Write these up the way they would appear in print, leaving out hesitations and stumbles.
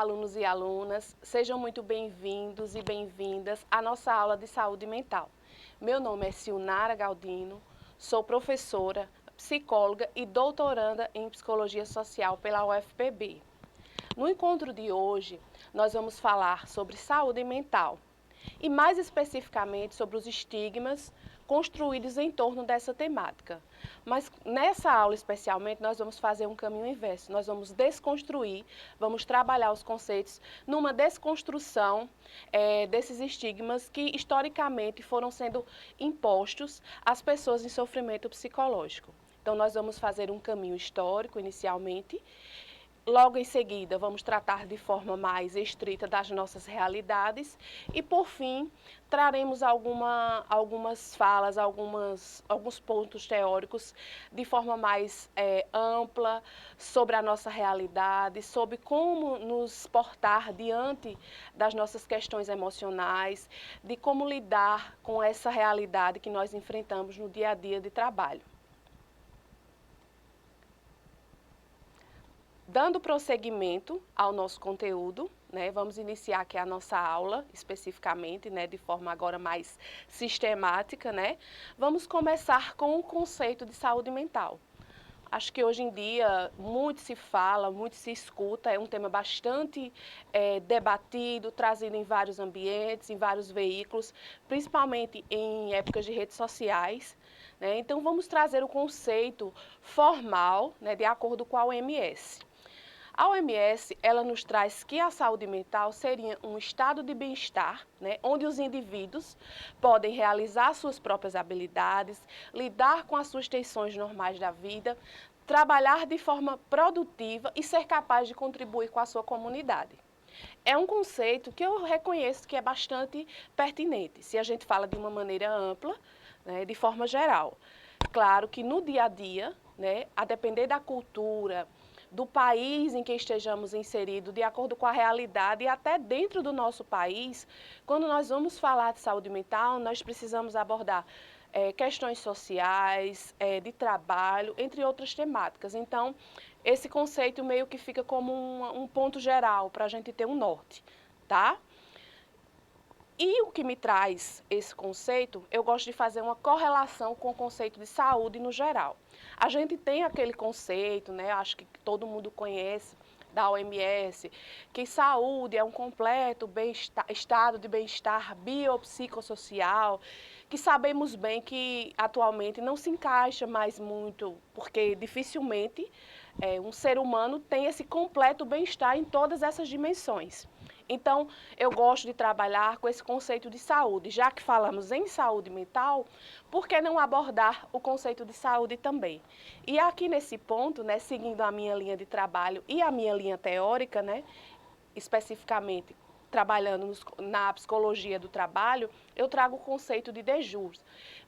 alunos e alunas, sejam muito bem-vindos e bem-vindas à nossa aula de saúde mental. Meu nome é Silnara Galdino, sou professora, psicóloga e doutoranda em Psicologia Social pela UFPB. No encontro de hoje, nós vamos falar sobre saúde mental e mais especificamente sobre os estigmas construídos em torno dessa temática. Mas nessa aula especialmente nós vamos fazer um caminho inverso, nós vamos desconstruir, vamos trabalhar os conceitos numa desconstrução desses estigmas que historicamente foram sendo impostos às pessoas em sofrimento psicológico. Então nós vamos fazer um caminho histórico inicialmente. Logo em seguida, vamos tratar de forma mais estrita das nossas realidades e, por fim, traremos algumas falas, alguns pontos teóricos de forma mais ampla sobre a nossa realidade, sobre como nos portar diante das nossas questões emocionais, de como lidar com essa realidade que nós enfrentamos no dia a dia de trabalho. Dando prosseguimento ao nosso conteúdo, vamos iniciar aqui a nossa aula, especificamente, de forma agora mais sistemática, Vamos começar com o conceito de saúde mental. Acho que hoje em dia muito se fala, muito se escuta, é um tema bastante debatido, trazido em vários ambientes, em vários veículos, principalmente em épocas de redes sociais. Então, vamos trazer o conceito formal, de acordo com a OMS. A OMS, ela nos traz que a saúde mental seria um estado de bem-estar, onde os indivíduos podem realizar suas próprias habilidades, lidar com as suas tensões normais da vida, trabalhar de forma produtiva e ser capaz de contribuir com a sua comunidade. É um conceito que eu reconheço que é bastante pertinente, se a gente fala de uma maneira ampla, de forma geral. Claro que no dia a dia, a depender da cultura, do país em que estejamos inseridos, de acordo com a realidade e até dentro do nosso país, quando nós vamos falar de saúde mental, nós precisamos abordar questões sociais, de trabalho, entre outras temáticas. Então, esse conceito meio que fica como um ponto geral para a gente ter um norte, tá? E o que me traz esse conceito, eu gosto de fazer uma correlação com o conceito de saúde no geral. A gente tem aquele conceito, acho que todo mundo conhece, da OMS, que saúde é um completo estado de bem-estar biopsicossocial, que sabemos bem que atualmente não se encaixa mais muito, porque dificilmente um ser humano tem esse completo bem-estar em todas essas dimensões. Então, eu gosto de trabalhar com esse conceito de saúde. Já que falamos em saúde mental, por que não abordar o conceito de saúde também? E aqui nesse ponto, seguindo a minha linha de trabalho e a minha linha teórica, especificamente trabalhando na psicologia do trabalho, eu trago o conceito de De Jure,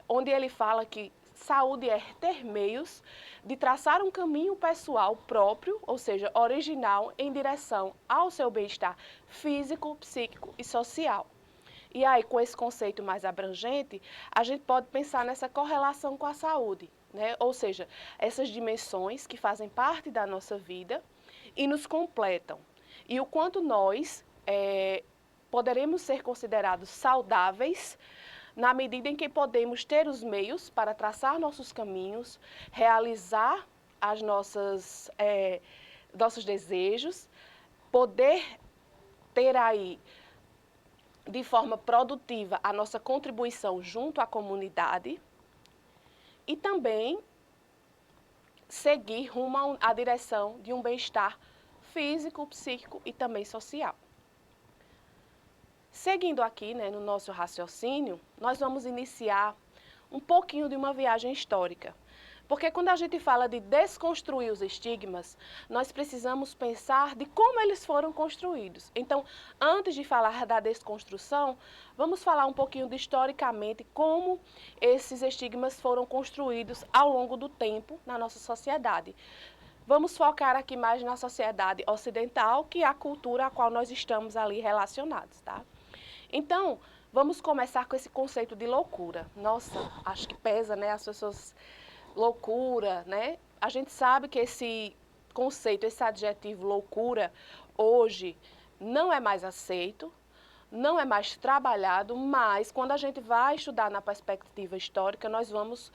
onde ele fala que saúde é ter meios de traçar um caminho pessoal próprio, ou seja, original, em direção ao seu bem-estar físico, psíquico e social. E aí, com esse conceito mais abrangente, a gente pode pensar nessa correlação com a saúde, Ou seja, essas dimensões que fazem parte da nossa vida e nos completam. E o quanto nós poderemos ser considerados saudáveis na medida em que podemos ter os meios para traçar nossos caminhos, realizar as nossos desejos, poder ter aí de forma produtiva a nossa contribuição junto à comunidade e também seguir rumo à direção de um bem-estar físico, psíquico e também social. Seguindo aqui, no nosso raciocínio, nós vamos iniciar um pouquinho de uma viagem histórica. Porque quando a gente fala de desconstruir os estigmas, nós precisamos pensar de como eles foram construídos. Então, antes de falar da desconstrução, vamos falar um pouquinho de historicamente como esses estigmas foram construídos ao longo do tempo na nossa sociedade. Vamos focar aqui mais na sociedade ocidental, que é a cultura a qual nós estamos ali relacionados, tá? Então, vamos começar com esse conceito de loucura. Nossa, acho que pesa, as pessoas... Loucura, A gente sabe que esse conceito, esse adjetivo loucura, hoje, não é mais aceito, não é mais trabalhado, mas quando a gente vai estudar na perspectiva histórica, nós vamos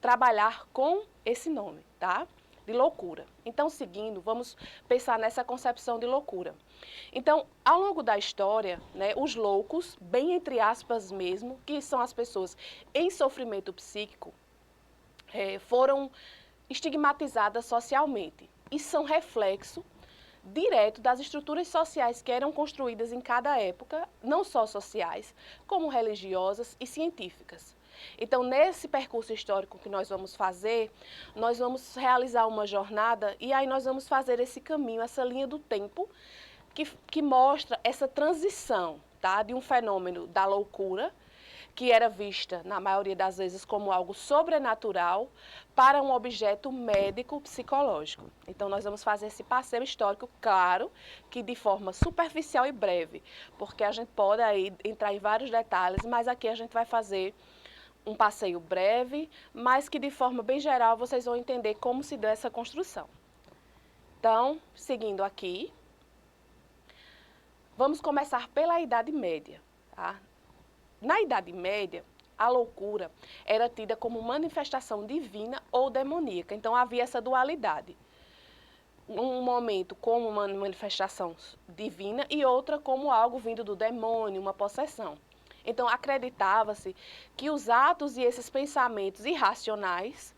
trabalhar com esse nome, tá? De loucura. Então, seguindo, vamos pensar nessa concepção de loucura. Então, ao longo da história, né, os loucos, bem entre aspas mesmo, que são as pessoas em sofrimento psíquico, foram estigmatizadas socialmente e são reflexo direto das estruturas sociais que eram construídas em cada época, não só sociais, como religiosas e científicas. Então, nesse percurso histórico que nós vamos fazer, nós vamos realizar uma jornada e aí nós vamos fazer esse caminho, essa linha do tempo que mostra essa transição, tá, de um fenômeno da loucura, que era vista, na maioria das vezes, como algo sobrenatural, para um objeto médico-psicológico. Então, nós vamos fazer esse passeio histórico, claro, que de forma superficial e breve, porque a gente pode aí entrar em vários detalhes, mas aqui a gente vai fazer um passeio breve, mas que de forma bem geral vocês vão entender como se deu essa construção. Então, seguindo aqui, vamos começar pela Idade Média, tá? Na Idade Média, a loucura era tida como manifestação divina ou demoníaca. Então, havia essa dualidade. Um momento como uma manifestação divina e outra como algo vindo do demônio, uma possessão. Então, acreditava-se que os atos e esses pensamentos irracionais,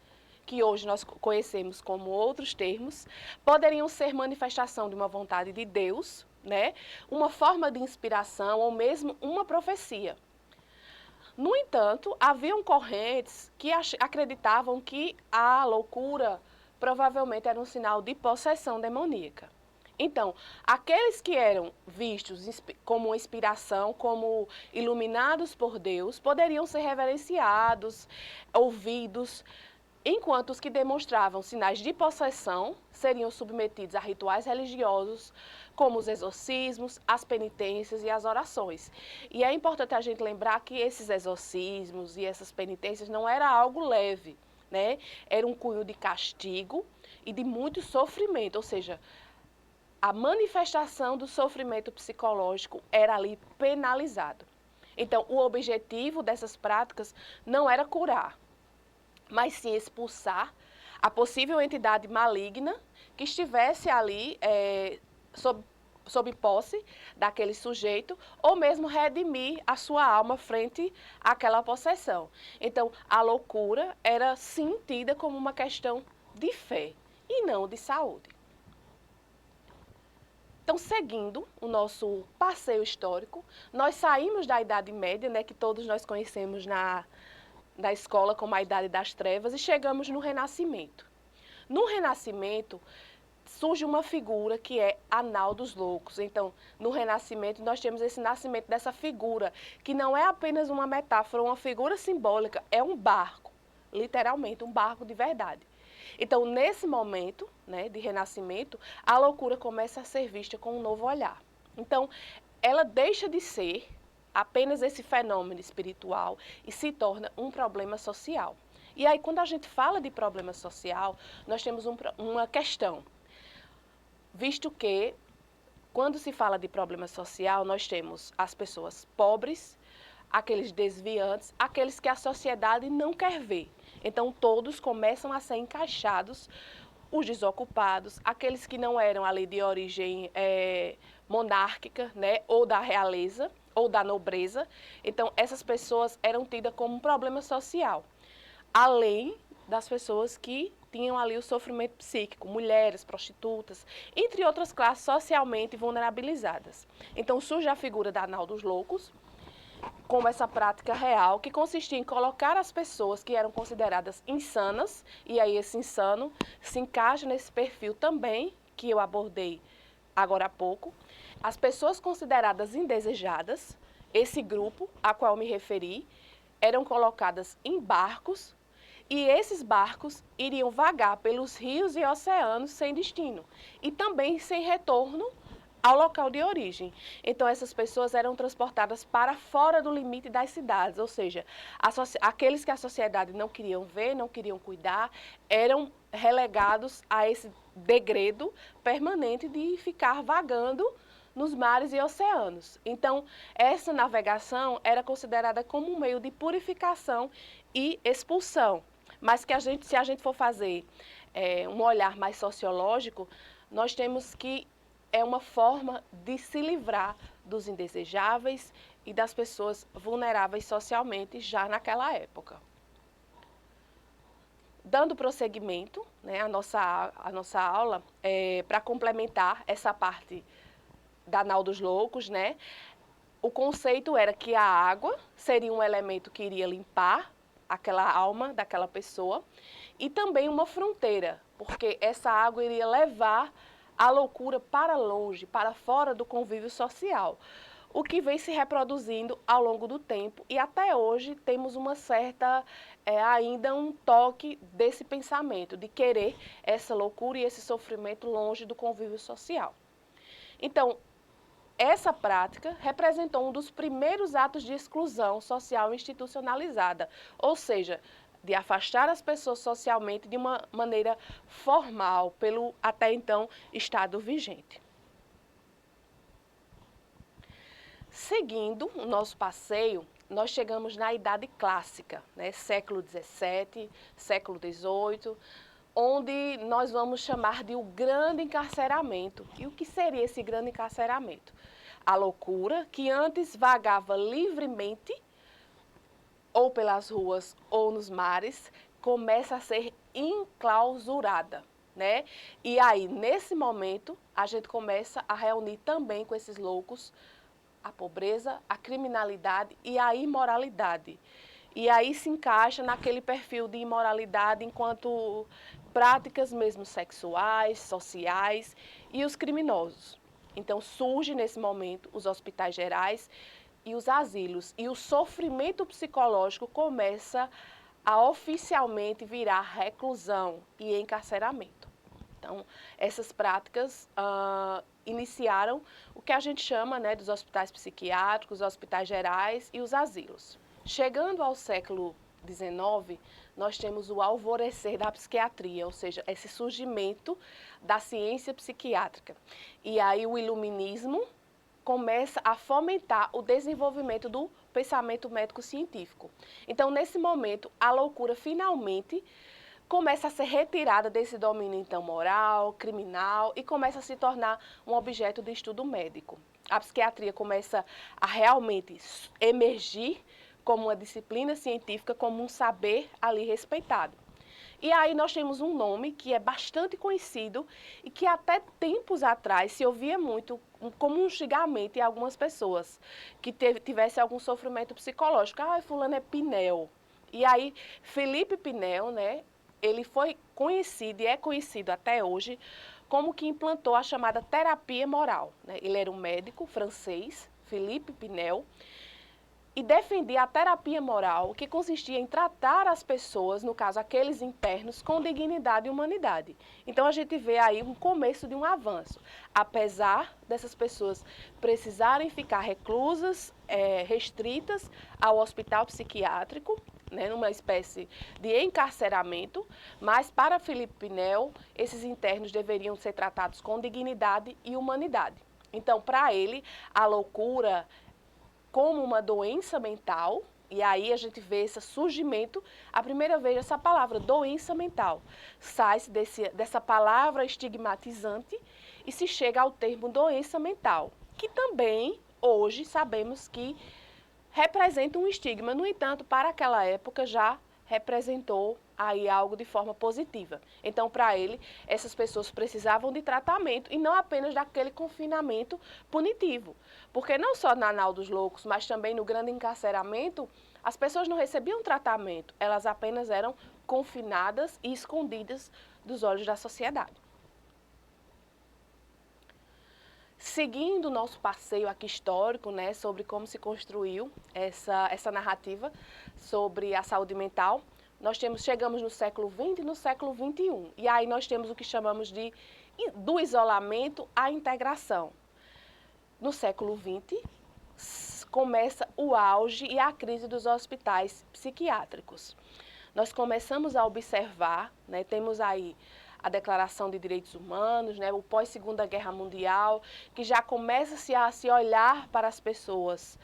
que hoje nós conhecemos como outros termos, poderiam ser manifestação de uma vontade de Deus, né? Uma forma de inspiração ou mesmo uma profecia. No entanto, haviam correntes que acreditavam que a loucura provavelmente era um sinal de possessão demoníaca. Então, aqueles que eram vistos como inspiração, como iluminados por Deus, poderiam ser reverenciados, ouvidos, enquanto os que demonstravam sinais de possessão seriam submetidos a rituais religiosos, como os exorcismos, as penitências e as orações. E é importante a gente lembrar que esses exorcismos e essas penitências não era algo leve, né? Era um cunho de castigo e de muito sofrimento, ou seja, a manifestação do sofrimento psicológico era ali penalizado. Então, o objetivo dessas práticas não era curar, mas sim expulsar a possível entidade maligna que estivesse ali sob posse daquele sujeito, ou mesmo redimir a sua alma frente àquela possessão. Então, a loucura era sim tida como uma questão de fé e não de saúde. Então, seguindo o nosso passeio histórico, nós saímos da Idade Média, né, que todos nós conhecemos na escola como a Idade das Trevas, e chegamos no Renascimento. No Renascimento, surge uma figura que é a Nau dos Loucos. Então, no Renascimento, nós temos esse nascimento dessa figura, que não é apenas uma metáfora, uma figura simbólica, é um barco, literalmente, um barco de verdade. Então, nesse momento, né, de renascimento, a loucura começa a ser vista com um novo olhar. Então, ela deixa de ser apenas esse fenômeno espiritual e se torna um problema social. E aí, quando a gente fala de problema social, nós temos uma questão. Visto que, quando se fala de problema social, nós temos as pessoas pobres, aqueles desviantes, aqueles que a sociedade não quer ver. Então, todos começam a ser encaixados, os desocupados, aqueles que não eram ali de origem monárquica, né, ou da realeza, ou da nobreza. Então, essas pessoas eram tidas como um problema social, além das pessoas que tinham ali o sofrimento psíquico, mulheres, prostitutas, entre outras classes socialmente vulnerabilizadas. Então, surge a figura da Nau dos Loucos, como essa prática real, que consistia em colocar as pessoas que eram consideradas insanas, e aí esse insano se encaixa nesse perfil também, que eu abordei agora há pouco, as pessoas consideradas indesejadas, esse grupo a qual eu me referi, eram colocadas em barcos, e esses barcos iriam vagar pelos rios e oceanos sem destino, e também sem retorno ao local de origem. Então, essas pessoas eram transportadas para fora do limite das cidades, ou seja, aqueles que a sociedade não queriam ver, não queriam cuidar, eram relegados a esse degredo permanente de ficar vagando nos mares e oceanos. Então, essa navegação era considerada como um meio de purificação e expulsão. Mas que se a gente for fazer um olhar mais sociológico, nós temos que é uma forma de se livrar dos indesejáveis e das pessoas vulneráveis socialmente já naquela época. Dando prosseguimento, né, a nossa aula, para complementar essa parte da Nau dos Loucos, né, o conceito era que a água seria um elemento que iria limpar aquela alma daquela pessoa e também uma fronteira, porque essa água iria levar a loucura para longe, para fora do convívio social, o que vem se reproduzindo ao longo do tempo e até hoje temos uma certa, ainda um toque desse pensamento, de querer essa loucura e esse sofrimento longe do convívio social. Então, essa prática representou um dos primeiros atos de exclusão social institucionalizada, ou seja, de afastar as pessoas socialmente de uma maneira formal pelo até então Estado vigente. Seguindo o nosso passeio, nós chegamos na Idade Clássica, né, século XVII, século XVIII, onde nós vamos chamar de o grande encarceramento. E o que seria esse grande encarceramento? A loucura, que antes vagava livremente, ou pelas ruas ou nos mares, começa a ser enclausurada, né? E aí, nesse momento, a gente começa a reunir também com esses loucos a pobreza, a criminalidade e a imoralidade. E aí se encaixa naquele perfil de imoralidade enquanto práticas mesmo sexuais, sociais e os criminosos. Então surge nesse momento os hospitais gerais e os asilos. E o sofrimento psicológico começa a oficialmente virar reclusão e encarceramento. Então, essas práticas iniciaram o que a gente chama, né, dos hospitais psiquiátricos, hospitais gerais e os asilos. Chegando ao século XIX, nós temos o alvorecer da psiquiatria, ou seja, esse surgimento da ciência psiquiátrica. E aí o iluminismo começa a fomentar o desenvolvimento do pensamento médico-científico. Então, nesse momento, a loucura finalmente começa a ser retirada desse domínio, então, moral, criminal, e começa a se tornar um objeto de estudo médico. A psiquiatria começa a realmente emergir como uma disciplina científica, como um saber ali respeitado. E aí nós temos um nome que é bastante conhecido e que até tempos atrás se ouvia muito como um xingamento em algumas pessoas que tivesse algum sofrimento psicológico. Ah, fulano é Pinel. E aí Felipe Pinel, né, ele foi conhecido e é conhecido até hoje como que implantou a chamada terapia moral, né? Ele era um médico francês, Felipe Pinel, e defendia a terapia moral, que consistia em tratar as pessoas, no caso aqueles internos, com dignidade e humanidade. Então a gente vê aí um começo de um avanço. Apesar dessas pessoas precisarem ficar reclusas, restritas ao hospital psiquiátrico, né, numa espécie de encarceramento, mas para Felipe Pinel, esses internos deveriam ser tratados com dignidade e humanidade. Então, para ele, a loucura como uma doença mental, e aí a gente vê esse surgimento, a primeira vez essa palavra, doença mental, sai-se dessa palavra estigmatizante e se chega ao termo doença mental, que também, hoje, sabemos que representa um estigma. No entanto, para aquela época já representou aí algo de forma positiva. Então, para ele, essas pessoas precisavam de tratamento e não apenas daquele confinamento punitivo. Porque não só na Nau dos Loucos, mas também no grande encarceramento, as pessoas não recebiam tratamento, elas apenas eram confinadas e escondidas dos olhos da sociedade. Seguindo o nosso passeio aqui histórico, né, sobre como se construiu essa narrativa sobre a saúde mental, nós chegamos no século XX e no século XXI. E aí nós temos o que chamamos do isolamento à integração. no século XX, começa o auge e a crise dos hospitais psiquiátricos. Nós começamos a observar, né, temos aí a Declaração de Direitos Humanos, né, o pós-Segunda Guerra Mundial, que já começa a se olhar para as pessoas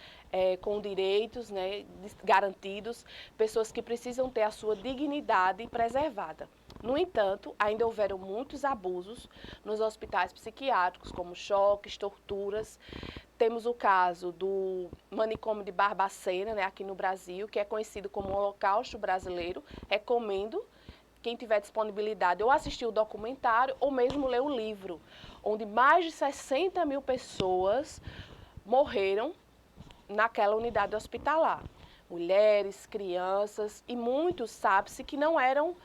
com direitos, né, garantidos, pessoas que precisam ter a sua dignidade preservada. No entanto, ainda houveram muitos abusos nos hospitais psiquiátricos, como choques, torturas. Temos o caso do manicômio de Barbacena, né, aqui no Brasil, que é conhecido como Holocausto Brasileiro. Recomendo quem tiver disponibilidade ou assistir o documentário ou mesmo ler o livro, onde mais de 60 mil pessoas morreram naquela unidade hospitalar. Mulheres, crianças e muitos, sabe-se, que não eram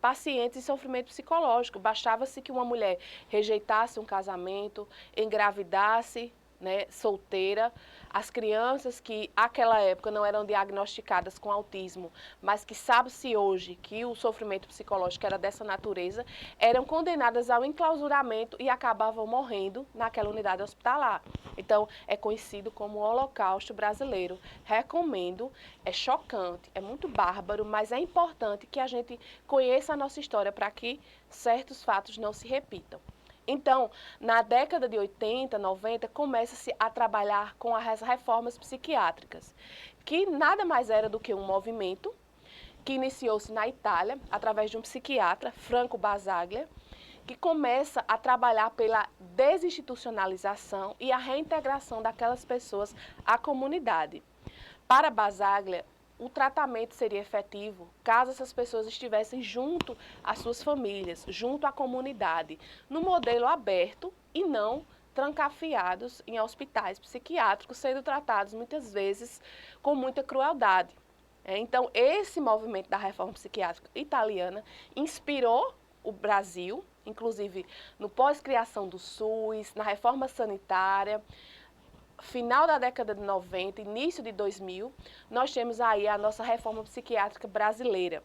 pacientes em sofrimento psicológico. Bastava-se que uma mulher rejeitasse um casamento, engravidasse, né, solteira, as crianças que naquela época não eram diagnosticadas com autismo, mas que sabe-se hoje que o sofrimento psicológico era dessa natureza, eram condenadas ao enclausuramento e acabavam morrendo naquela unidade hospitalar. Então, é conhecido como o Holocausto Brasileiro. Recomendo, é chocante, é muito bárbaro, mas é importante que a gente conheça a nossa história para que certos fatos não se repitam. Então, na década de 80, 90, começa-se a trabalhar com as reformas psiquiátricas, que nada mais era do que um movimento que iniciou-se na Itália, através de um psiquiatra, Franco Basaglia, que começa a trabalhar pela desinstitucionalização e a reintegração daquelas pessoas à comunidade. Para Basaglia, o tratamento seria efetivo caso essas pessoas estivessem junto às suas famílias, junto à comunidade, no modelo aberto e não trancafiados em hospitais psiquiátricos, sendo tratados muitas vezes com muita crueldade. Então, esse movimento da reforma psiquiátrica italiana inspirou o Brasil, inclusive no pós-criação do SUS, na reforma sanitária. Final da década de 90, início de 2000, nós temos aí a nossa reforma psiquiátrica brasileira.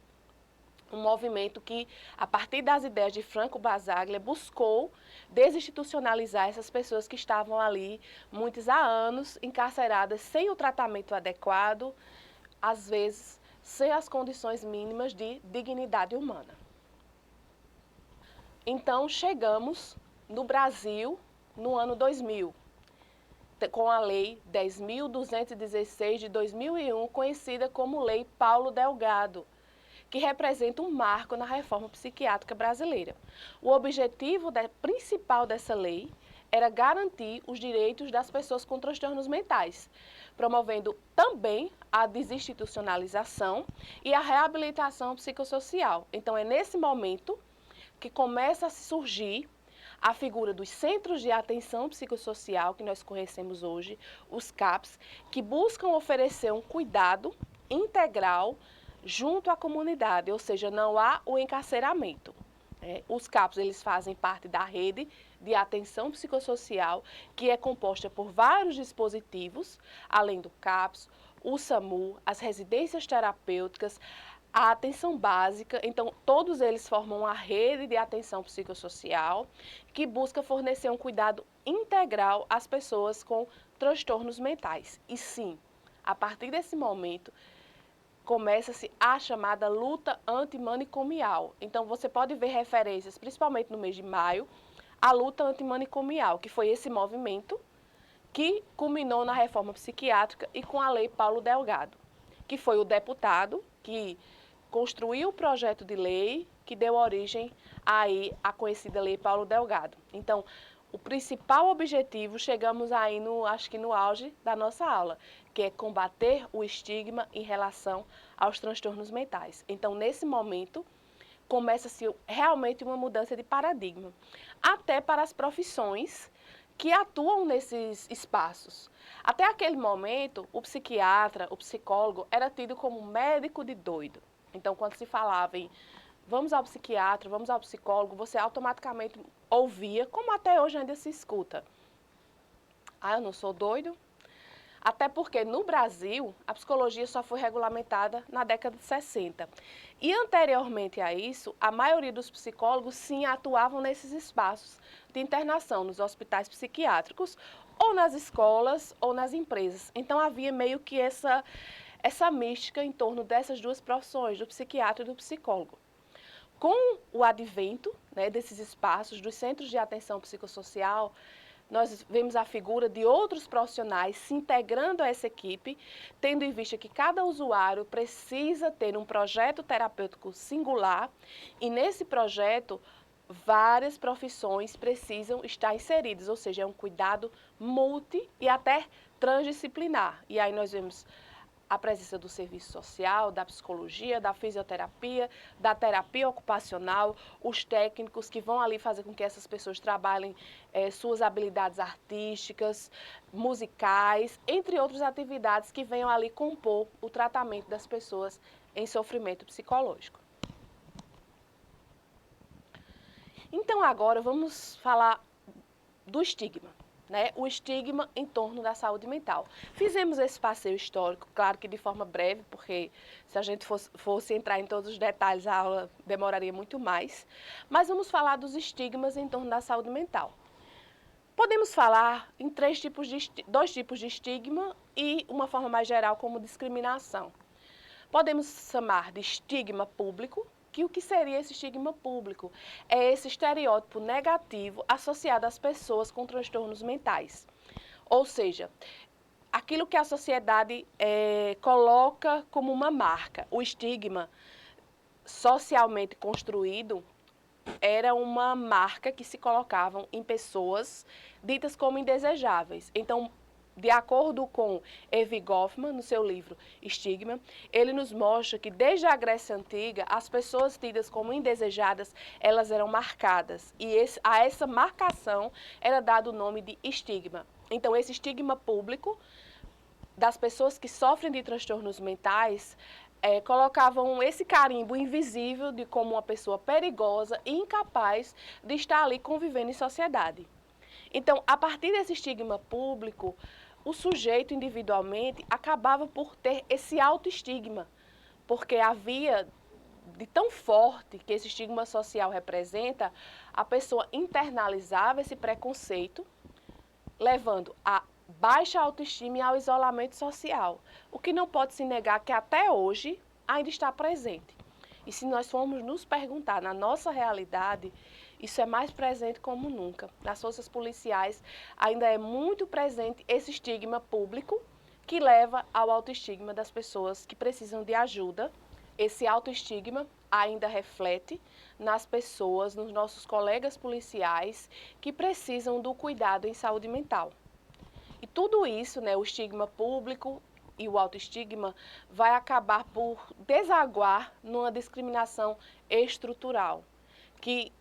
Um movimento que, a partir das ideias de Franco Basaglia, buscou desinstitucionalizar essas pessoas que estavam ali, muitos há anos, encarceradas sem o tratamento adequado, às vezes sem as condições mínimas de dignidade humana. Então, chegamos no Brasil no ano 2000. Com a Lei 10.216 de 2001, conhecida como Lei Paulo Delgado, que representa um marco na reforma psiquiátrica brasileira. O objetivo principal dessa lei era garantir os direitos das pessoas com transtornos mentais, promovendo também a desinstitucionalização e a reabilitação psicossocial. Então, é nesse momento que começa a surgir a figura dos Centros de Atenção Psicossocial, que nós conhecemos hoje, os CAPs, que buscam oferecer um cuidado integral junto à comunidade, ou seja, não há o encarceramento. Os CAPs, eles fazem parte da rede de atenção psicossocial, que é composta por vários dispositivos, além do CAPs, o SAMU, as residências terapêuticas, a atenção básica. Então, todos eles formam uma rede de atenção psicossocial que busca fornecer um cuidado integral às pessoas com transtornos mentais. E sim, a partir desse momento, começa-se a chamada luta antimanicomial. Então, você pode ver referências, principalmente no mês de maio, à luta antimanicomial, que foi esse movimento que culminou na reforma psiquiátrica e com a Lei Paulo Delgado, que foi o deputado que construiu o projeto de lei que deu origem aí à conhecida Lei Paulo Delgado. Então, o principal objetivo, chegamos aí acho que no auge da nossa aula, que é combater o estigma em relação aos transtornos mentais. Então, nesse momento, começa-se realmente uma mudança de paradigma, até para as profissões que atuam nesses espaços. Até aquele momento, o psiquiatra, o psicólogo, era tido como médico de doido. Então, quando se falava em vamos ao psiquiatra, vamos ao psicólogo, você automaticamente ouvia, como até hoje ainda se escuta. Ah, eu não sou doido? Até porque no Brasil, a psicologia só foi regulamentada na década de 60. E anteriormente a isso, a maioria dos psicólogos sim atuavam nesses espaços de internação, nos hospitais psiquiátricos ou nas escolas ou nas empresas. Então havia meio que essa mística em torno dessas duas profissões, do psiquiatra e do psicólogo. Com o advento, né, desses espaços, dos centros de atenção psicossocial, nós vemos a figura de outros profissionais se integrando a essa equipe, tendo em vista que cada usuário precisa ter um projeto terapêutico singular e nesse projeto várias profissões precisam estar inseridas, ou seja, é um cuidado multi e até transdisciplinar. E aí nós vemos a presença do serviço social, da psicologia, da fisioterapia, da terapia ocupacional, os técnicos que vão ali fazer com que essas pessoas trabalhem suas habilidades artísticas, musicais, entre outras atividades que venham ali compor o tratamento das pessoas em sofrimento psicológico. Então agora vamos falar do estigma. Né, o estigma em torno da saúde mental. Fizemos esse passeio histórico, claro que de forma breve, porque se a gente fosse entrar em todos os detalhes, a aula demoraria muito mais. Mas vamos falar dos estigmas em torno da saúde mental. Podemos falar em dois tipos de estigma e uma forma mais geral como discriminação. Podemos chamar de estigma público, que o que seria esse estigma público? É esse estereótipo negativo associado às pessoas com transtornos mentais. Ou seja, aquilo que a sociedade coloca como uma marca. O estigma socialmente construído era uma marca que se colocavam em pessoas ditas como indesejáveis. Então, de acordo com Evie Goffman, no seu livro Estigma, ele nos mostra que desde a Grécia Antiga, as pessoas tidas como indesejadas, elas eram marcadas. E a essa marcação era dado o nome de estigma. Então, esse estigma público das pessoas que sofrem de transtornos mentais colocavam esse carimbo invisível de como uma pessoa perigosa e incapaz de estar ali convivendo em sociedade. Então, a partir desse estigma público, o sujeito individualmente acabava por ter esse autoestigma, porque havia, de tão forte que esse estigma social representa, a pessoa internalizava esse preconceito, levando a baixa autoestima e ao isolamento social, o que não pode se negar que até hoje ainda está presente. E se nós formos nos perguntar na nossa realidade, isso é mais presente como nunca. Nas forças policiais ainda é muito presente esse estigma público que leva ao autoestigma das pessoas que precisam de ajuda. Esse autoestigma ainda reflete nas pessoas, nos nossos colegas policiais que precisam do cuidado em saúde mental. E tudo isso, né, o estigma público e o autoestigma, vai acabar por desaguar numa discriminação estrutural, que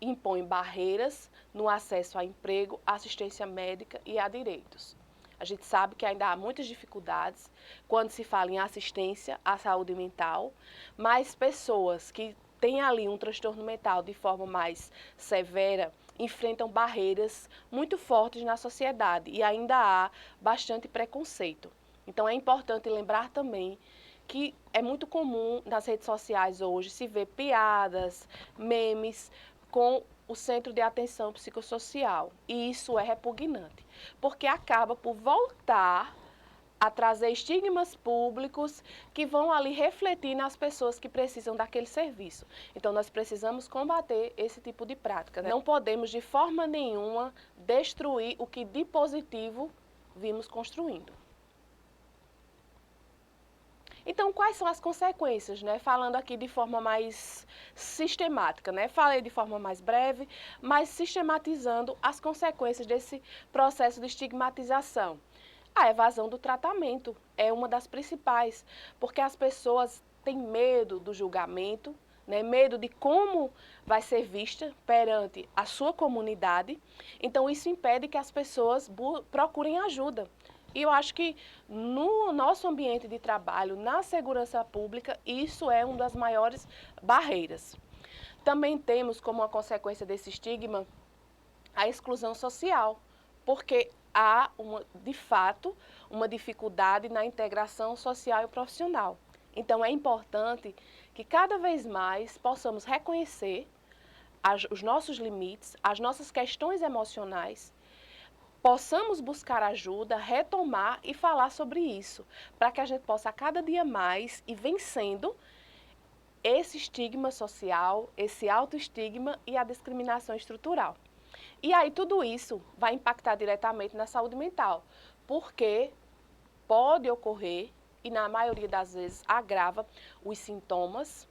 impõe barreiras no acesso a emprego, assistência médica e a direitos. A gente sabe que ainda há muitas dificuldades quando se fala em assistência à saúde mental, mas pessoas que têm ali um transtorno mental de forma mais severa enfrentam barreiras muito fortes na sociedade e ainda há bastante preconceito. Então é importante lembrar também que é muito comum nas redes sociais hoje se ver piadas, memes com o Centro de Atenção Psicossocial. E isso é repugnante, porque acaba por voltar a trazer estigmas públicos que vão ali refletir nas pessoas que precisam daquele serviço. Então, nós precisamos combater esse tipo de prática, né? Não podemos, de forma nenhuma, destruir o que de positivo vimos construindo. Então, quais são as consequências, né? Falando aqui de forma mais sistemática, né? Falei de forma mais breve, mas sistematizando as consequências desse processo de estigmatização. A evasão do tratamento é uma das principais, porque as pessoas têm medo do julgamento, né? Medo de como vai ser vista perante a sua comunidade. Então, isso impede que as pessoas procurem ajuda. E eu acho que no nosso ambiente de trabalho, na segurança pública, isso é uma das maiores barreiras. Também temos como uma consequência desse estigma a exclusão social, porque há, de fato, uma dificuldade na integração social e profissional. Então é importante que cada vez mais possamos reconhecer os nossos limites, as nossas questões emocionais, possamos buscar ajuda, retomar e falar sobre isso, para que a gente possa a cada dia mais ir vencendo esse estigma social, esse autoestigma e a discriminação estrutural. E aí tudo isso vai impactar diretamente na saúde mental, porque pode ocorrer, e na maioria das vezes agrava os sintomas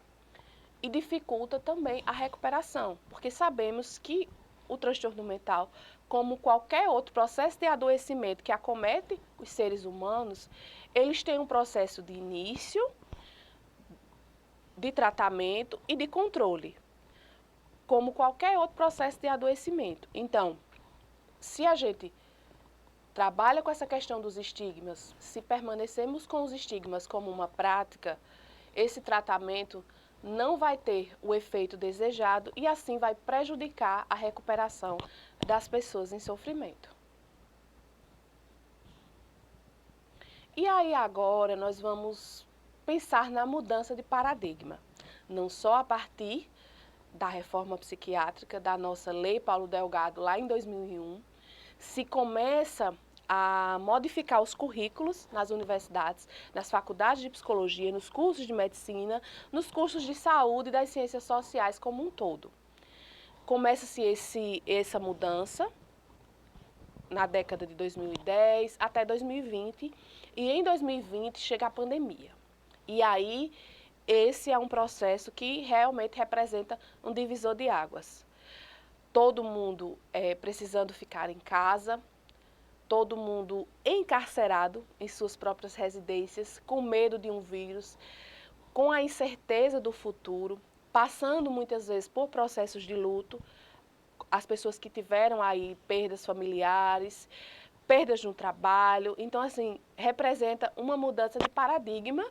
e dificulta também a recuperação, porque sabemos que o transtorno mental, como qualquer outro processo de adoecimento que acomete os seres humanos, eles têm um processo de início, de tratamento e de controle, como qualquer outro processo de adoecimento. Então, se a gente trabalha com essa questão dos estigmas, se permanecemos com os estigmas como uma prática, esse tratamento não vai ter o efeito desejado e assim vai prejudicar a recuperação das pessoas em sofrimento. E aí agora nós vamos pensar na mudança de paradigma, não só a partir da reforma psiquiátrica, da nossa Lei Paulo Delgado lá em 2001, se começa a modificar os currículos nas universidades, nas faculdades de psicologia, nos cursos de medicina, nos cursos de saúde e das ciências sociais como um todo. Começa-se essa mudança na década de 2010 até 2020 e em 2020 chega a pandemia. E aí esse é um processo que realmente representa um divisor de águas. Todo mundo precisando ficar em casa, todo mundo encarcerado em suas próprias residências, com medo de um vírus, com a incerteza do futuro, passando muitas vezes por processos de luto, as pessoas que tiveram aí perdas familiares, perdas no trabalho. Então, assim, representa uma mudança de paradigma,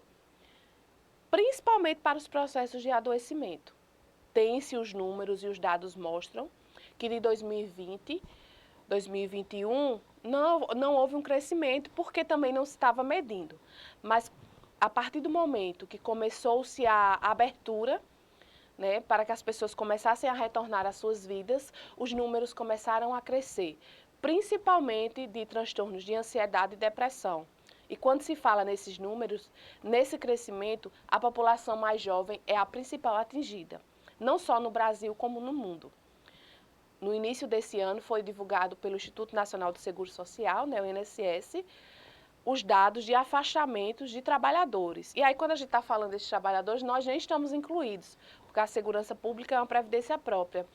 principalmente para os processos de adoecimento. Tem-se os números e os dados mostram que de 2020, 2021, não houve um crescimento, porque também não se estava medindo. Mas a partir do momento que começou-se a abertura, né, para que as pessoas começassem a retornar às suas vidas, os números começaram a crescer, principalmente de transtornos de ansiedade e depressão. E quando se fala nesses números, nesse crescimento, a população mais jovem é a principal atingida, não só no Brasil como no mundo. No início desse ano foi divulgado pelo Instituto Nacional do Seguro Social, né, o INSS, os dados de afastamentos de trabalhadores. E aí, quando a gente está falando desses trabalhadores, nós nem estamos incluídos, porque a segurança pública é uma previdência própria,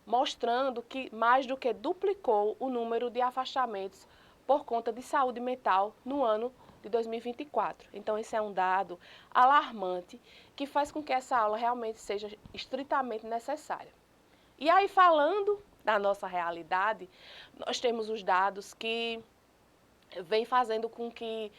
mostrando que mais do que duplicou o número de afastamentos por conta de saúde mental no ano de 2024. Então, esse é um dado alarmante que faz com que essa aula realmente seja estritamente necessária. E aí, falando da nossa realidade, nós temos os dados que vem fazendo com que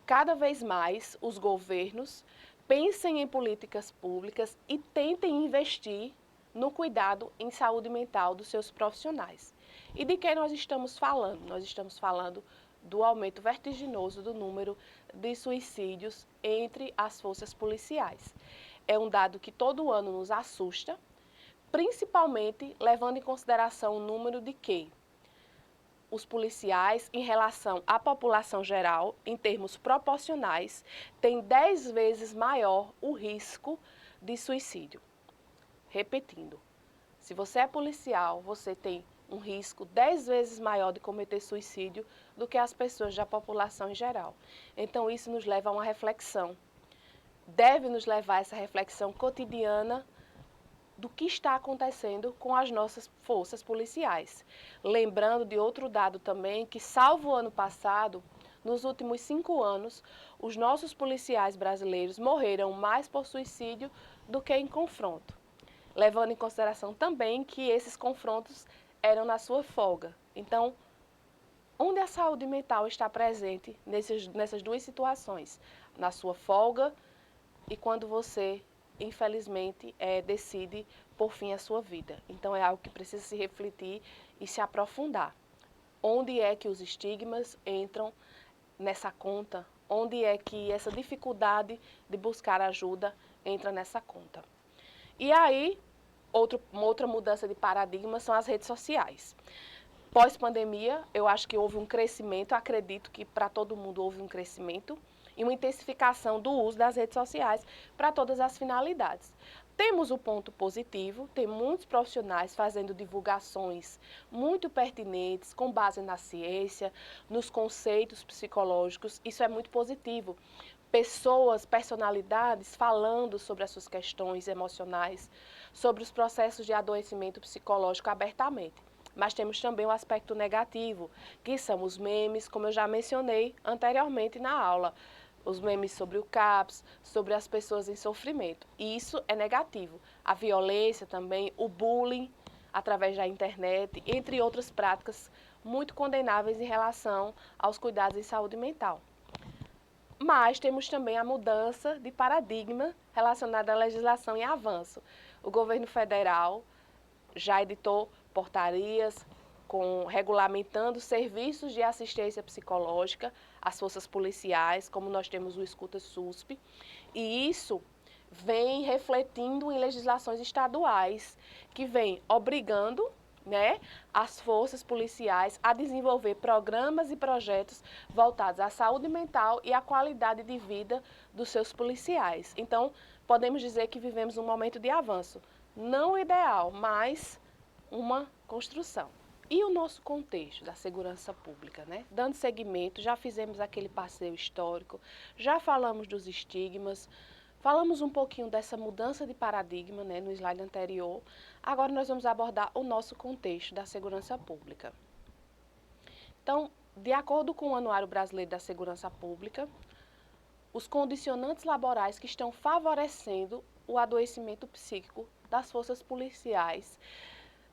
cada vez mais os governos pensem em políticas públicas e tentem investir no cuidado em saúde mental dos seus profissionais. E de que nós estamos falando? Nós estamos falando do aumento vertiginoso do número de suicídios entre as forças policiais. É um dado que todo ano nos assusta, principalmente levando em consideração o número de que os policiais, em relação à população geral, em termos proporcionais, têm 10 vezes maior o risco de suicídio. Repetindo, se você é policial, você tem um risco 10 vezes maior de cometer suicídio do que as pessoas da população em geral. Então, isso nos leva a uma reflexão. Deve nos levar a essa reflexão cotidiana do que está acontecendo com as nossas forças policiais. Lembrando de outro dado também, que salvo o ano passado, nos últimos 5 anos, os nossos policiais brasileiros morreram mais por suicídio do que em confronto. Levando em consideração também que esses confrontos eram na sua folga. Então, onde a saúde mental está presente nessas duas situações? Na sua folga e quando você infelizmente, decide por fim a sua vida. Então, é algo que precisa se refletir e se aprofundar. Onde é que os estigmas entram nessa conta? Onde é que essa dificuldade de buscar ajuda entra nessa conta? E aí, outra mudança de paradigma são as redes sociais. Pós-pandemia, eu acho que houve um crescimento, acredito que para todo mundo houve um crescimento e uma intensificação do uso das redes sociais para todas as finalidades. Temos o ponto positivo, tem muitos profissionais fazendo divulgações muito pertinentes, com base na ciência, nos conceitos psicológicos, isso é muito positivo. Pessoas, personalidades falando sobre as suas questões emocionais, sobre os processos de adoecimento psicológico abertamente. Mas temos também o aspecto negativo, que são os memes, como eu já mencionei anteriormente na aula. Os memes sobre o CAPS, sobre as pessoas em sofrimento. E isso é negativo. A violência também, o bullying através da internet, entre outras práticas muito condenáveis em relação aos cuidados em saúde mental. Mas temos também a mudança de paradigma relacionada à legislação em avanço. O governo federal já editou portarias regulamentando serviços de assistência psicológica às forças policiais, como nós temos o Escuta SUSP, e isso vem refletindo em legislações estaduais, que vem obrigando, né, as forças policiais a desenvolver programas e projetos voltados à saúde mental e à qualidade de vida dos seus policiais. Então, podemos dizer que vivemos um momento de avanço. Não ideal, mas uma construção. E o nosso contexto da segurança pública, né? Dando seguimento, já fizemos aquele passeio histórico, já falamos dos estigmas, falamos um pouquinho dessa mudança de paradigma, né, no slide anterior. Agora nós vamos abordar o nosso contexto da segurança pública. Então, de acordo com o Anuário Brasileiro da Segurança Pública, os condicionantes laborais que estão favorecendo o adoecimento psíquico das forças policiais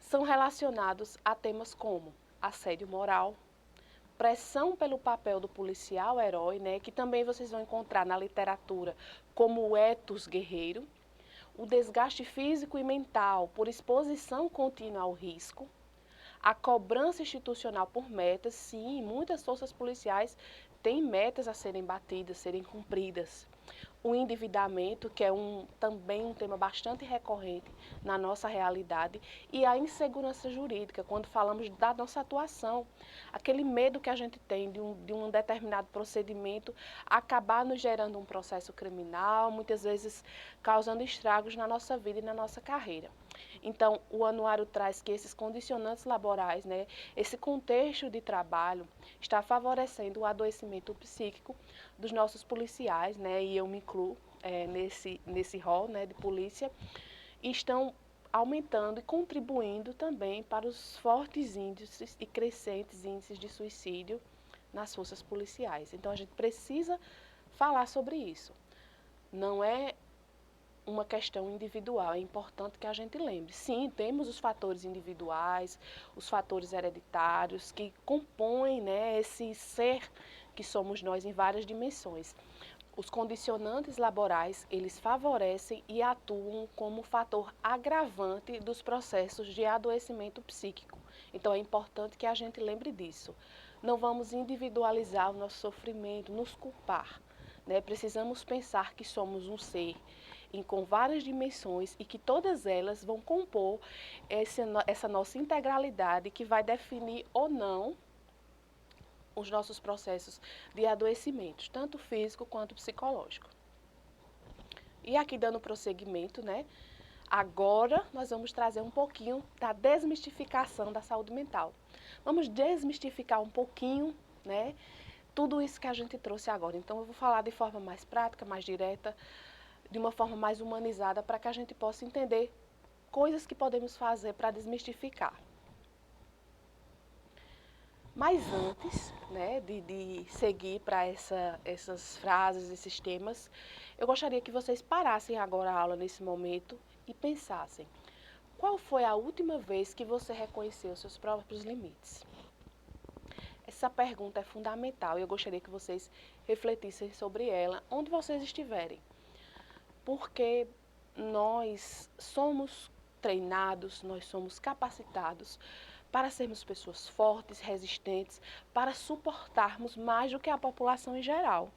são relacionados a temas como assédio moral, pressão pelo papel do policial herói, né, que também vocês vão encontrar na literatura como o ethos guerreiro, o desgaste físico e mental por exposição contínua ao risco, a cobrança institucional por metas, sim, muitas forças policiais têm metas a serem batidas, serem cumpridas. O endividamento, que é também um tema bastante recorrente na nossa realidade, e a insegurança jurídica, quando falamos da nossa atuação, aquele medo que a gente tem de um determinado procedimento acabar nos gerando um processo criminal, muitas vezes causando estragos na nossa vida e na nossa carreira. Então, o anuário traz que esses condicionantes laborais, né, esse contexto de trabalho, está favorecendo o adoecimento psíquico dos nossos policiais, né, e eu me incluo nesse rol, né, de polícia, e estão aumentando e contribuindo também para os fortes índices e crescentes índices de suicídio nas forças policiais. Então, a gente precisa falar sobre isso. Não é uma questão individual, é importante que a gente lembre. Sim, temos os fatores individuais, os fatores hereditários que compõem, né, esse ser que somos nós em várias dimensões. Os condicionantes laborais, eles favorecem e atuam como fator agravante dos processos de adoecimento psíquico. Então é importante que a gente lembre disso. Não vamos individualizar o nosso sofrimento, nos culpar, né? Precisamos pensar que somos um ser com várias dimensões e que todas elas vão compor essa nossa integralidade que vai definir ou não os nossos processos de adoecimentos, tanto físico quanto psicológico. E aqui dando prosseguimento, né? Agora nós vamos trazer um pouquinho da desmistificação da saúde mental. Vamos desmistificar um pouquinho, né? Tudo isso que a gente trouxe agora. Então eu vou falar de forma mais prática, mais direta, de uma forma mais humanizada, para que a gente possa entender coisas que podemos fazer para desmistificar. Mas antes, né, de seguir para essas frases, esses temas, eu gostaria que vocês parassem agora a aula nesse momento e pensassem: qual foi a última vez que você reconheceu seus próprios limites? Essa pergunta é fundamental e eu gostaria que vocês refletissem sobre ela onde vocês estiverem. Porque nós somos treinados, nós somos capacitados para sermos pessoas fortes, resistentes, para suportarmos mais do que a população em geral.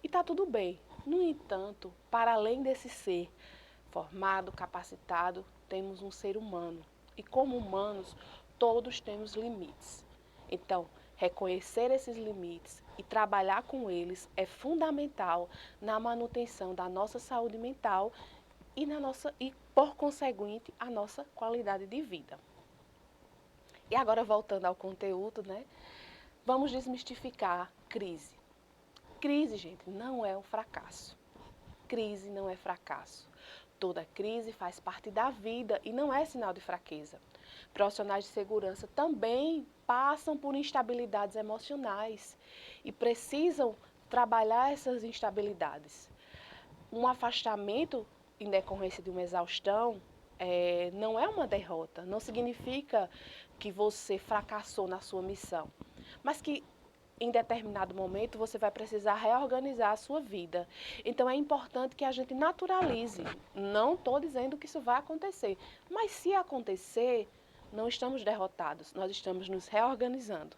E está tudo bem. No entanto, para além desse ser formado, capacitado, temos um ser humano. E como humanos, todos temos limites. Então, reconhecer esses limites e trabalhar com eles é fundamental na manutenção da nossa saúde mental e por conseguinte, a nossa qualidade de vida. E agora voltando ao conteúdo, né? Vamos desmistificar crise. Crise, gente, não é um fracasso. Crise não é fracasso. Toda crise faz parte da vida e não é sinal de fraqueza. Profissionais de segurança também passam por instabilidades emocionais e precisam trabalhar essas instabilidades. Um afastamento em decorrência de uma exaustão não é uma derrota, não significa que você fracassou na sua missão, mas que em determinado momento você vai precisar reorganizar a sua vida. Então é importante que a gente naturalize. Não estou dizendo que isso vai acontecer, mas se acontecer, não estamos derrotados, nós estamos nos reorganizando.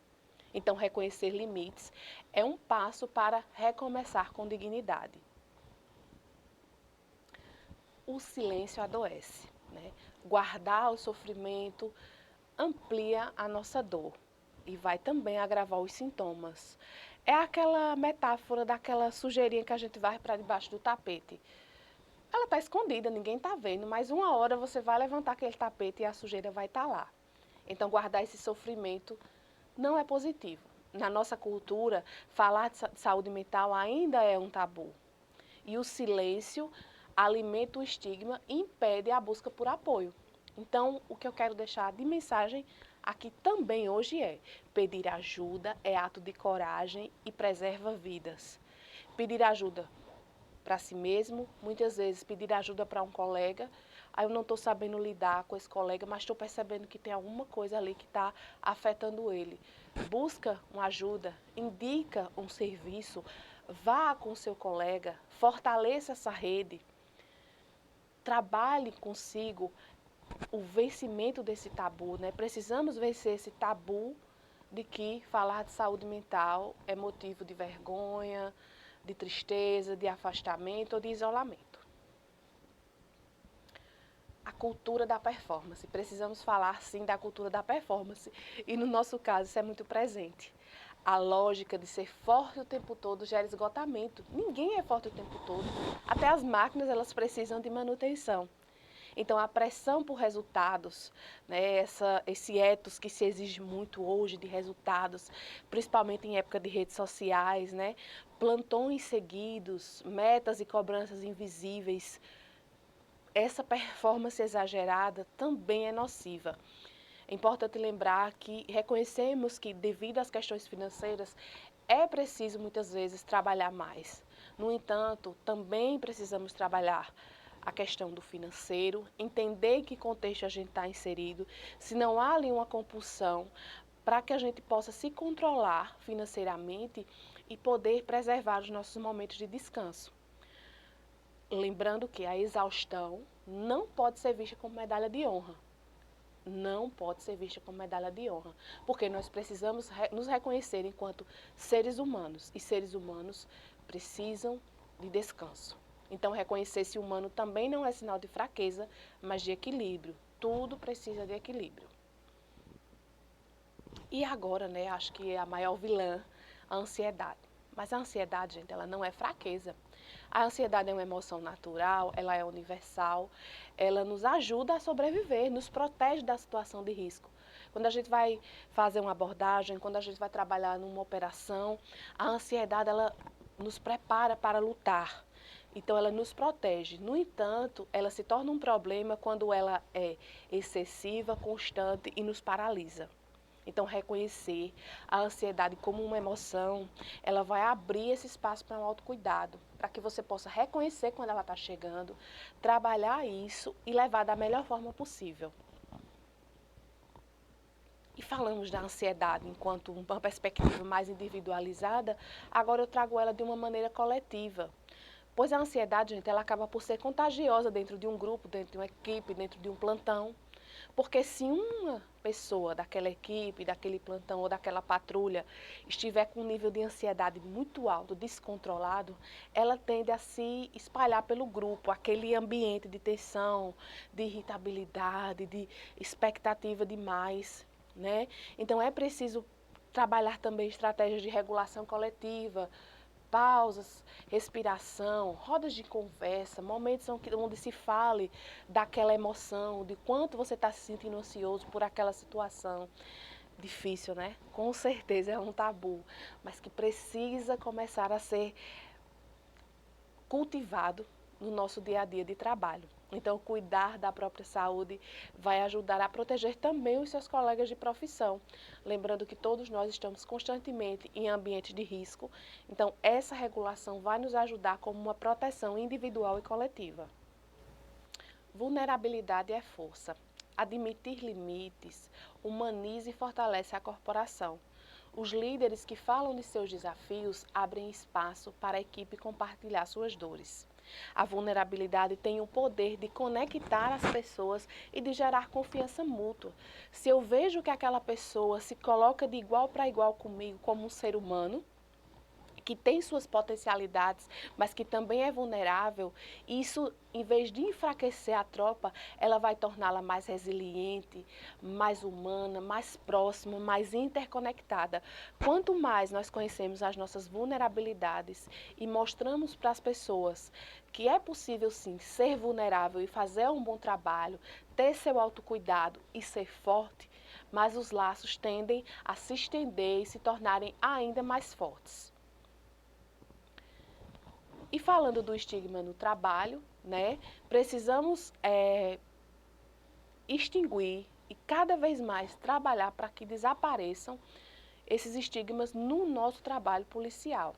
Então reconhecer limites é um passo para recomeçar com dignidade. O silêncio adoece, né? Guardar o sofrimento amplia a nossa dor e vai também agravar os sintomas. É aquela metáfora daquela sujeirinha que a gente vai para debaixo do tapete. Ela está escondida, ninguém está vendo, mas uma hora você vai levantar aquele tapete e a sujeira vai estar lá. Então, guardar esse sofrimento não é positivo. Na nossa cultura, falar de saúde mental ainda é um tabu. E o silêncio alimenta o estigma e impede a busca por apoio. Então, o que eu quero deixar de mensagem aqui também hoje é: pedir ajuda é ato de coragem e preserva vidas. Pedir ajuda para si mesmo, muitas vezes pedir ajuda para um colega, aí eu não estou sabendo lidar com esse colega, mas estou percebendo que tem alguma coisa ali que está afetando ele. Busca uma ajuda, indica um serviço, vá com o seu colega, fortaleça essa rede, trabalhe consigo o vencimento desse tabu, né? Precisamos vencer esse tabu de que falar de saúde mental é motivo de vergonha, de tristeza, de afastamento ou de isolamento. A cultura da performance. Precisamos falar, sim, da cultura da performance. E no nosso caso, isso é muito presente. A lógica de ser forte o tempo todo gera esgotamento. Ninguém é forte o tempo todo. Até as máquinas, elas precisam de manutenção. Então, a pressão por resultados, né, esse ethos que se exige muito hoje de resultados, principalmente em época de redes sociais, né, plantões seguidos, metas e cobranças invisíveis, essa performance exagerada também é nociva. É importante lembrar que reconhecemos que, devido às questões financeiras, é preciso muitas vezes trabalhar mais. No entanto, também precisamos trabalhar a questão do financeiro, entender em que contexto a gente está inserido, se não há ali uma compulsão, para que a gente possa se controlar financeiramente e poder preservar os nossos momentos de descanso. Lembrando que a exaustão não pode ser vista como medalha de honra. Não pode ser vista como medalha de honra, porque nós precisamos nos reconhecer enquanto seres humanos, e seres humanos precisam de descanso. Então, reconhecer-se humano também não é sinal de fraqueza, mas de equilíbrio. Tudo precisa de equilíbrio. E agora, né, acho que é a maior vilã, a ansiedade. Mas a ansiedade, gente, ela não é fraqueza. A ansiedade é uma emoção natural, ela é universal, ela nos ajuda a sobreviver, nos protege da situação de risco. Quando a gente vai fazer uma abordagem, quando a gente vai trabalhar numa operação, a ansiedade, ela nos prepara para lutar. Então, ela nos protege. No entanto, ela se torna um problema quando ela é excessiva, constante e nos paralisa. Então, reconhecer a ansiedade como uma emoção, ela vai abrir esse espaço para um autocuidado, para que você possa reconhecer quando ela está chegando, trabalhar isso e levar da melhor forma possível. E falamos da ansiedade enquanto uma perspectiva mais individualizada, agora eu trago ela de uma maneira coletiva. Pois a ansiedade, gente, ela acaba por ser contagiosa dentro de um grupo, dentro de uma equipe, dentro de um plantão. Porque se uma pessoa daquela equipe, daquele plantão ou daquela patrulha estiver com um nível de ansiedade muito alto, descontrolado, ela tende a se espalhar pelo grupo, aquele ambiente de tensão, de irritabilidade, de expectativa demais. né? Então é preciso trabalhar também estratégias de regulação coletiva, pausas, respiração, rodas de conversa, momentos onde se fale daquela emoção, de quanto você está se sentindo ansioso por aquela situação. Difícil, né? Com certeza é um tabu, mas que precisa começar a ser cultivado no nosso dia a dia de trabalho. Então, cuidar da própria saúde vai ajudar a proteger também os seus colegas de profissão. Lembrando que todos nós estamos constantemente em ambientes de risco, então essa regulação vai nos ajudar como uma proteção individual e coletiva. Vulnerabilidade é força. Admitir limites humaniza e fortalece a corporação. Os líderes que falam de seus desafios abrem espaço para a equipe compartilhar suas dores. A vulnerabilidade tem o poder de conectar as pessoas e de gerar confiança mútua. Se eu vejo que aquela pessoa se coloca de igual para igual comigo como um ser humano, que tem suas potencialidades, mas que também é vulnerável, isso, em vez de enfraquecer a tropa, ela vai torná-la mais resiliente, mais humana, mais próxima, mais interconectada. Quanto mais nós conhecemos as nossas vulnerabilidades e mostramos para as pessoas que é possível sim ser vulnerável e fazer um bom trabalho, ter seu autocuidado e ser forte, mas os laços tendem a se estender e se tornarem ainda mais fortes. E falando do estigma no trabalho, né, precisamos extinguir e cada vez mais trabalhar para que desapareçam esses estigmas no nosso trabalho policial.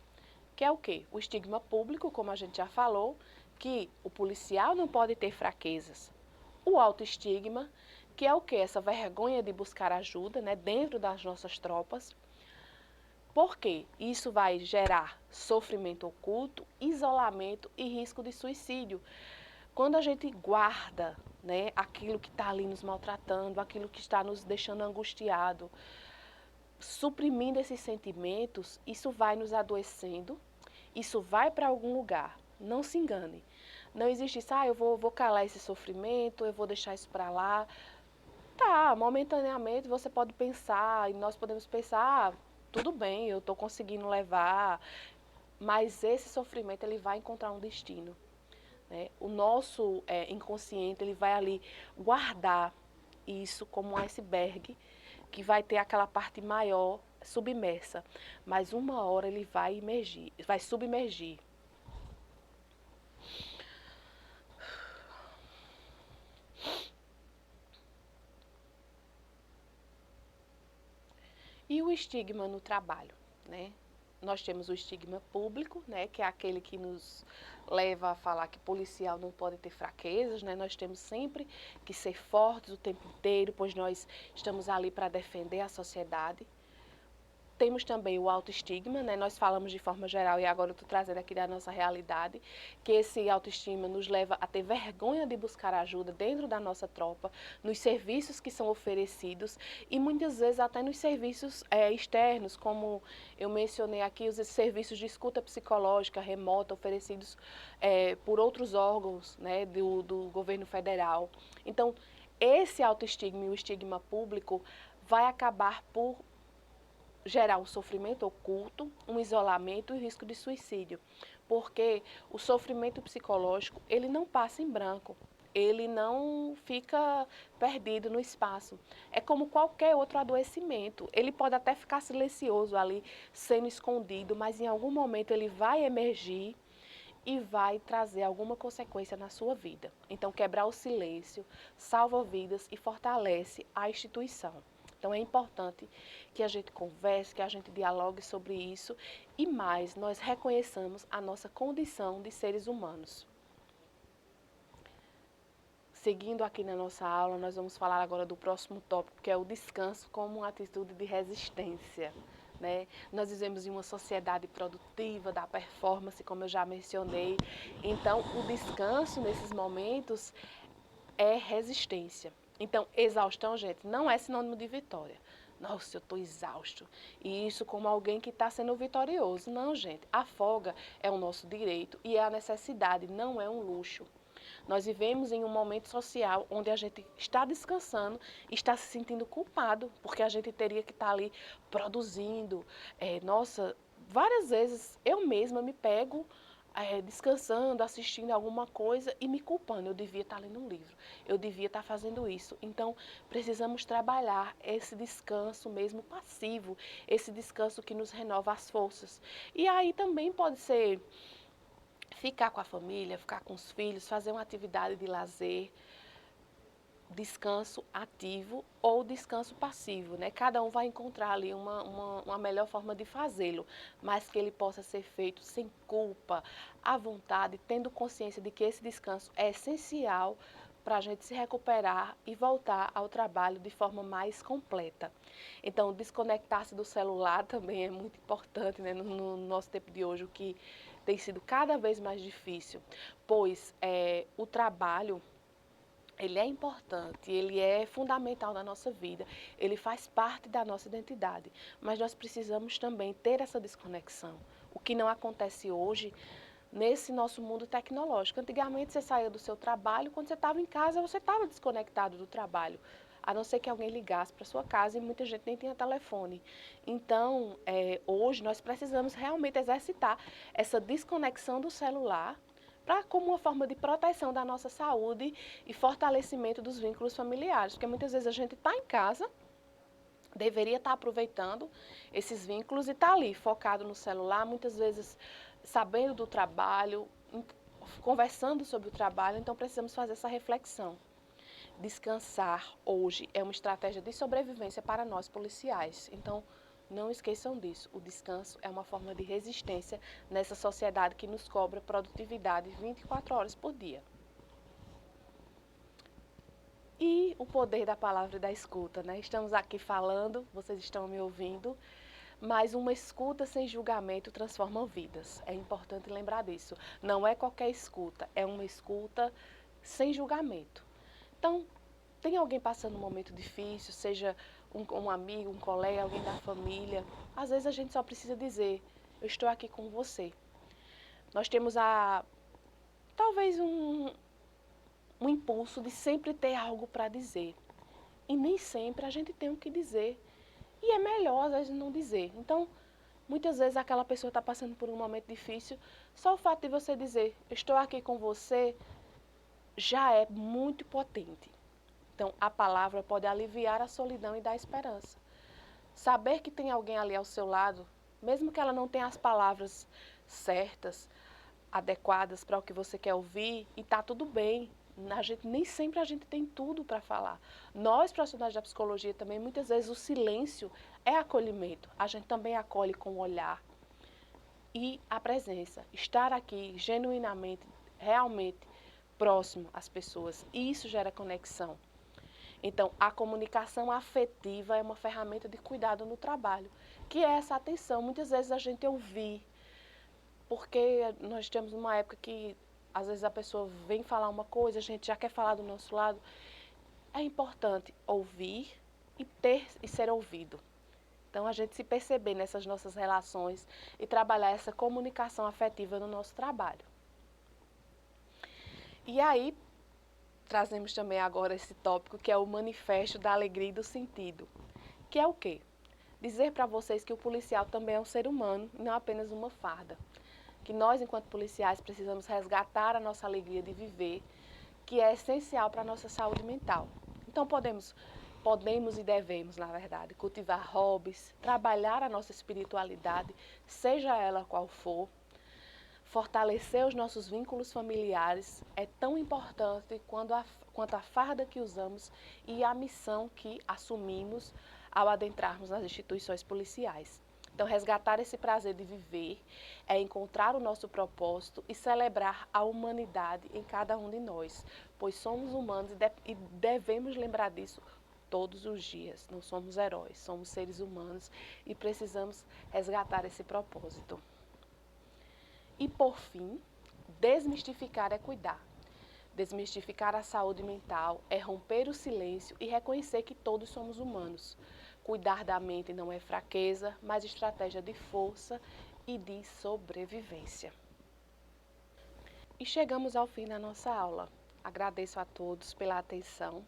Que é o quê? O estigma público, como a gente já falou, que o policial não pode ter fraquezas. O autoestigma, que é o quê? Essa vergonha de buscar ajuda, né, dentro das nossas tropas. Por quê? Isso vai gerar sofrimento oculto, isolamento e risco de suicídio. Quando a gente guarda, né, aquilo que está ali nos maltratando, aquilo que está nos deixando angustiado, suprimindo esses sentimentos, isso vai nos adoecendo, isso vai para algum lugar. Não se engane. Não existe isso, eu vou calar esse sofrimento, eu vou deixar isso para lá. Tá, momentaneamente você pode pensar, e nós podemos pensar, tudo bem, eu estou conseguindo levar, mas esse sofrimento ele vai encontrar um destino, né? O nosso inconsciente ele vai ali guardar isso como um iceberg que vai ter aquela parte maior submersa, mas uma hora ele vai emergir, vai submergir. E o estigma no trabalho, né? Nós temos o estigma público, né, que é aquele que nos leva a falar que policial não pode ter fraquezas, né? Nós temos sempre que ser fortes o tempo inteiro, pois nós estamos ali para defender a sociedade. Temos também o autoestigma, né? Nós falamos de forma geral e agora eu estou trazendo aqui da nossa realidade, que esse autoestigma nos leva a ter vergonha de buscar ajuda dentro da nossa tropa, nos serviços que são oferecidos e muitas vezes até nos serviços externos, como eu mencionei aqui, os serviços de escuta psicológica remota oferecidos por outros órgãos, né, do governo federal. Então, esse autoestigma e o estigma público vai acabar por gerar um sofrimento oculto, um isolamento e risco de suicídio, porque o sofrimento psicológico, ele não passa em branco, ele não fica perdido no espaço. É como qualquer outro adoecimento, ele pode até ficar silencioso ali, sendo escondido, mas em algum momento ele vai emergir e vai trazer alguma consequência na sua vida. Então, quebrar o silêncio salva vidas e fortalece a instituição. Então, é importante que a gente converse, que a gente dialogue sobre isso e mais, nós reconheçamos a nossa condição de seres humanos. Seguindo aqui na nossa aula, nós vamos falar agora do próximo tópico, que é o descanso como uma atitude de resistência. Né? Nós vivemos em uma sociedade produtiva, da performance, como eu já mencionei. Então, o descanso nesses momentos é resistência. Então, exaustão, gente, não é sinônimo de vitória. Nossa, eu estou exausto. E isso como alguém que está sendo vitorioso. Não, gente. A folga é o nosso direito e é a necessidade, não é um luxo. Nós vivemos em um momento social onde a gente está descansando e está se sentindo culpado, porque a gente teria que estar ali produzindo. Nossa, várias vezes eu mesma me pego descansando, assistindo alguma coisa e me culpando. Eu devia estar lendo um livro, eu devia estar fazendo isso. Então, precisamos trabalhar esse descanso mesmo passivo, esse descanso que nos renova as forças. E aí também pode ser ficar com a família, ficar com os filhos, fazer uma atividade de lazer, descanso ativo ou descanso passivo, né? Cada um vai encontrar ali uma melhor forma de fazê-lo, mas que ele possa ser feito sem culpa, à vontade, tendo consciência de que esse descanso é essencial para a gente se recuperar e voltar ao trabalho de forma mais completa. Então, desconectar-se do celular também é muito importante, né, no nosso tempo de hoje, o que tem sido cada vez mais difícil, pois o trabalho ele é importante, ele é fundamental na nossa vida, ele faz parte da nossa identidade, mas nós precisamos também ter essa desconexão, o que não acontece hoje nesse nosso mundo tecnológico. Antigamente você saía do seu trabalho, quando você estava em casa você estava desconectado do trabalho, a não ser que alguém ligasse para sua casa e muita gente nem tinha telefone. Então, hoje nós precisamos realmente exercitar essa desconexão do celular como uma forma de proteção da nossa saúde e fortalecimento dos vínculos familiares, porque muitas vezes a gente está em casa, deveria estar aproveitando esses vínculos e está ali focado no celular, muitas vezes sabendo do trabalho, conversando sobre o trabalho, então precisamos fazer essa reflexão. Descansar hoje é uma estratégia de sobrevivência para nós policiais, então não esqueçam disso, o descanso é uma forma de resistência nessa sociedade que nos cobra produtividade 24 horas por dia. E o poder da palavra e da escuta, né? Estamos aqui falando, vocês estão me ouvindo, mas uma escuta sem julgamento transforma vidas. É importante lembrar disso. Não é qualquer escuta, é uma escuta sem julgamento. Então, tem alguém passando um momento difícil, seja um amigo, um colega, alguém da família, às vezes a gente só precisa dizer, eu estou aqui com você. Nós temos talvez um impulso de sempre ter algo para dizer. E nem sempre a gente tem o que dizer. E é melhor, às vezes, não dizer. Então, muitas vezes aquela pessoa está passando por um momento difícil, só o fato de você dizer, eu estou aqui com você, já é muito potente. Então, a palavra pode aliviar a solidão e dar esperança. Saber que tem alguém ali ao seu lado, mesmo que ela não tenha as palavras certas, adequadas para o que você quer ouvir, e está tudo bem. Nem sempre a gente tem tudo para falar. Nós, profissionais da psicologia, também, muitas vezes o silêncio é acolhimento. A gente também acolhe com o olhar e a presença. Estar aqui genuinamente, realmente próximo às pessoas. Isso gera conexão. Então, a comunicação afetiva é uma ferramenta de cuidado no trabalho, que é essa atenção. Muitas vezes a gente ouvir, porque nós temos uma época que, às vezes, a pessoa vem falar uma coisa, a gente já quer falar do nosso lado. É importante ouvir e ser ouvido. Então, a gente se perceber nessas nossas relações e trabalhar essa comunicação afetiva no nosso trabalho. E aí, trazemos também agora esse tópico que é o manifesto da alegria e do sentido. Que é o quê? Dizer para vocês que o policial também é um ser humano e não apenas uma farda. Que nós, enquanto policiais, precisamos resgatar a nossa alegria de viver, que é essencial para a nossa saúde mental. Então podemos e devemos, na verdade, cultivar hobbies, trabalhar a nossa espiritualidade, seja ela qual for. Fortalecer os nossos vínculos familiares é tão importante quanto a farda que usamos e a missão que assumimos ao adentrarmos nas instituições policiais. Então, resgatar esse prazer de viver é encontrar o nosso propósito e celebrar a humanidade em cada um de nós, pois somos humanos e devemos lembrar disso todos os dias. Não somos heróis, somos seres humanos e precisamos resgatar esse propósito. E, por fim, desmistificar é cuidar. Desmistificar a saúde mental é romper o silêncio e reconhecer que todos somos humanos. Cuidar da mente não é fraqueza, mas estratégia de força e de sobrevivência. E chegamos ao fim da nossa aula. Agradeço a todos pela atenção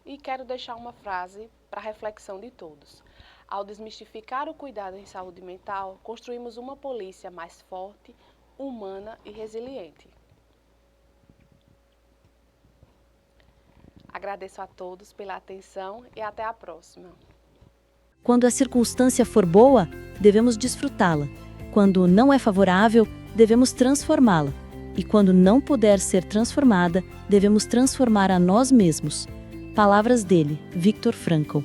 e quero deixar uma frase para reflexão de todos. Ao desmistificar o cuidado em saúde mental, construímos uma polícia mais forte, humana e resiliente. Agradeço a todos pela atenção e até a próxima. Quando a circunstância for boa, devemos desfrutá-la. Quando não é favorável, devemos transformá-la. E quando não puder ser transformada, devemos transformar a nós mesmos. Palavras dele, Viktor Frankl.